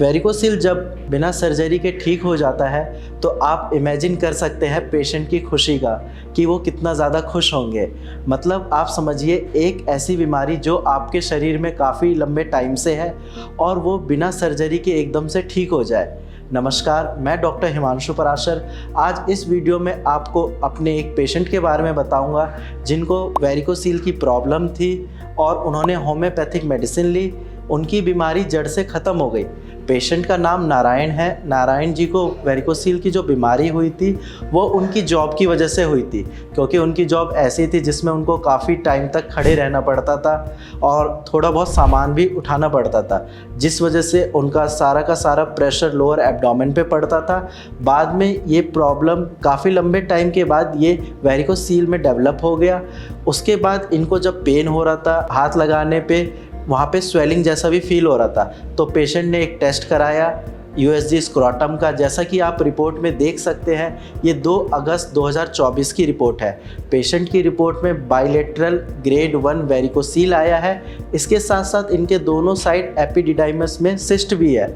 Varicocele जब बिना surgery के ठीक हो जाता है तो आप इमेजिन कर सकते हैं पेशेंट की खुशी का कि वो कितना ज़्यादा खुश होंगे। मतलब आप समझिए एक ऐसी बीमारी जो आपके शरीर में काफ़ी लंबे टाइम से है और वो बिना सर्जरी के एकदम से ठीक हो जाए। नमस्कार, मैं डॉक्टर हिमांशु पराशर। आज इस वीडियो में आपको अपने एक पेशेंट के बारे में बताऊंगा जिनको वेरिकोसील की प्रॉब्लम थी और उन्होंने होम्योपैथिक मेडिसिन ली, उनकी बीमारी जड़ से ख़त्म हो गई। पेशेंट का नाम नारायण है। नारायण जी को वेरिकोसील की जो बीमारी हुई थी वो उनकी जॉब की वजह से हुई थी, क्योंकि उनकी जॉब ऐसी थी जिसमें उनको काफ़ी टाइम तक खड़े रहना पड़ता था और थोड़ा बहुत सामान भी उठाना पड़ता था, जिस वजह से उनका सारा का सारा प्रेशर लोअर एब्डोमेन पे पड़ता था। बाद में ये प्रॉब्लम काफ़ी लंबे टाइम के बाद ये वेरिकोसील में डेवलप हो गया। उसके बाद इनको जब पेन हो रहा था, हाथ लगाने पे वहाँ पे स्वेलिंग जैसा भी फील हो रहा था, तो पेशेंट ने एक टेस्ट कराया USG स्क्रोटम का। जैसा कि आप रिपोर्ट में देख सकते हैं, ये 2 अगस्त 2024 की रिपोर्ट है। पेशेंट की रिपोर्ट में बाइलेटरल ग्रेड 1 वेरिकोसील आया है। इसके साथ साथ इनके दोनों साइड एपिडिडाइमस में सिस्ट भी है।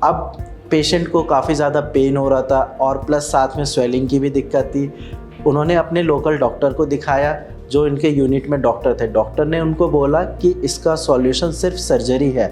अब पेशेंट को काफ़ी ज़्यादा पेन हो रहा था और प्लस साथ में स्वेलिंग की भी दिक्कत थी। उन्होंने अपने लोकल डॉक्टर को दिखाया, जो इनके यूनिट में डॉक्टर थे। डॉक्टर ने उनको बोला कि इसका सॉल्यूशन सिर्फ सर्जरी है,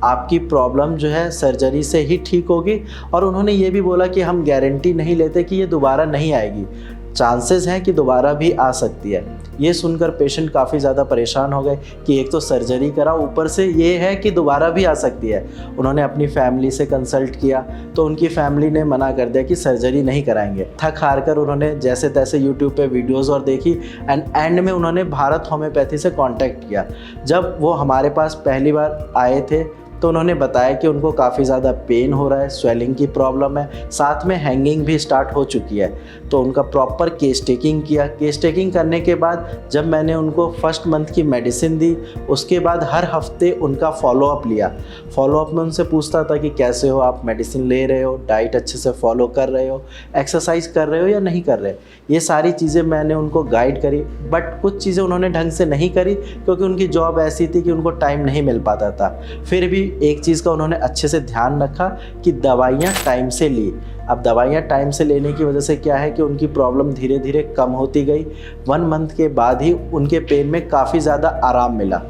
आपकी प्रॉब्लम जो है सर्जरी से ही ठीक होगी। और उन्होंने ये भी बोला कि हम गारंटी नहीं लेते कि ये दोबारा नहीं आएगी, चांसेस हैं कि दोबारा भी आ सकती है। ये सुनकर पेशेंट काफ़ी ज़्यादा परेशान हो गए कि एक तो सर्जरी करा, ऊपर से ये है कि दोबारा भी आ सकती है। उन्होंने अपनी फैमिली से कंसल्ट किया तो उनकी फैमिली ने मना कर दिया कि सर्जरी नहीं कराएंगे। थक हार कर उन्होंने जैसे तैसे यूट्यूब पे वीडियोज़ और देखी एंड में उन्होंने भारत होम्योपैथी से कॉन्टैक्ट किया। जब वो हमारे पास पहली बार आए थे तो उन्होंने बताया कि उनको काफ़ी ज़्यादा पेन हो रहा है, स्वेलिंग की प्रॉब्लम है, साथ में हैंगिंग भी स्टार्ट हो चुकी है। तो उनका प्रॉपर केस टेकिंग किया। केस टेकिंग करने के बाद जब मैंने उनको फर्स्ट मंथ की मेडिसिन दी, उसके बाद हर हफ्ते उनका फॉलोअप लिया। फॉलोअप में उनसे पूछता था कि कैसे हो, आप मेडिसिन ले रहे हो, डाइट अच्छे से फॉलो कर रहे हो, एक्सरसाइज कर रहे हो या नहीं कर रहे। ये सारी चीज़ें मैंने उनको गाइड करी, बट कुछ चीज़ें उन्होंने ढंग से नहीं करी क्योंकि उनकी जॉब ऐसी थी कि उनको टाइम नहीं मिल पाता था। फिर भी एक चीज़ का उन्होंने अच्छे से ध्यान रखा कि दवाइयाँ टाइम से ली। अब दवाइयाँ टाइम से लेने की वजह से क्या है कि उनकी प्रॉब्लम धीरे धीरे कम होती गई। 1 मंथ के बाद ही उनके पेन में काफ़ी ज़्यादा आराम मिला।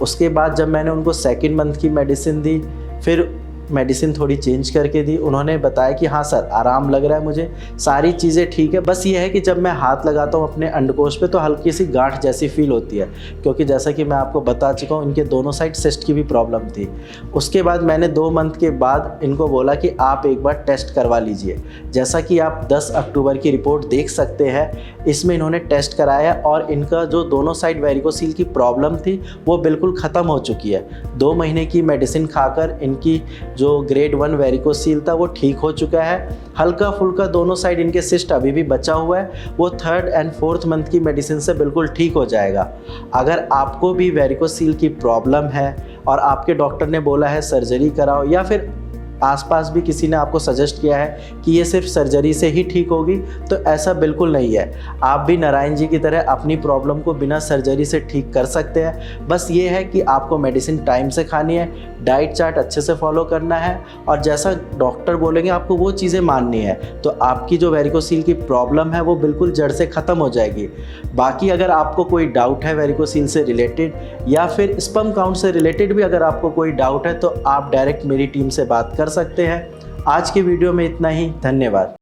उसके बाद जब मैंने उनको 2nd मंथ की मेडिसिन दी, फिर मेडिसिन थोड़ी चेंज करके दी। उन्होंने बताया कि हाँ सर, आराम लग रहा है मुझे, सारी चीज़ें ठीक है, बस ये है कि जब मैं हाथ लगाता हूँ अपने अंडकोश पे तो हल्की सी गांठ जैसी फील होती है, क्योंकि जैसा कि मैं आपको बता चुका हूँ इनके दोनों साइड सिस्ट की भी प्रॉब्लम थी। उसके बाद मैंने 2 मंथ के बाद इनको बोला कि आप एक बार टेस्ट करवा लीजिए। जैसा कि आप 10 अक्टूबर की रिपोर्ट देख सकते हैं, इसमें इन्होंने टेस्ट कराया और इनका जो दोनों साइड वेरिकोसील की प्रॉब्लम थी वो बिल्कुल ख़त्म हो चुकी है। 2 महीने की मेडिसिन खाकर इनकी जो ग्रेड 1 वेरिकोसील था वो ठीक हो चुका है। हल्का फुल्का दोनों साइड इनके सिस्ट अभी भी बचा हुआ है, वो 3rd एंड 4th मंथ की मेडिसिन से बिल्कुल ठीक हो जाएगा। अगर आपको भी वेरिकोसील की प्रॉब्लम है और आपके डॉक्टर ने बोला है सर्जरी कराओ, या फिर आसपास भी किसी ने आपको सजेस्ट किया है कि ये सिर्फ सर्जरी से ही ठीक होगी, तो ऐसा बिल्कुल नहीं है। आप भी नारायण जी की तरह अपनी प्रॉब्लम को बिना सर्जरी से ठीक कर सकते हैं। बस ये है कि आपको मेडिसिन टाइम से खानी है, डाइट चार्ट अच्छे से फॉलो करना है और जैसा डॉक्टर बोलेंगे आपको वो चीज़ें माननी है, तो आपकी जो वेरिकोसील की प्रॉब्लम है वो बिल्कुल जड़ से ख़त्म हो जाएगी। बाकी अगर आपको कोई डाउट है वेरिकोसील से रिलेटेड या फिर स्पर्म काउंट से रिलेटेड भी अगर आपको कोई डाउट है तो आप डायरेक्ट मेरी टीम से बात कर सकते हैं। आज की वीडियो में इतना ही। धन्यवाद।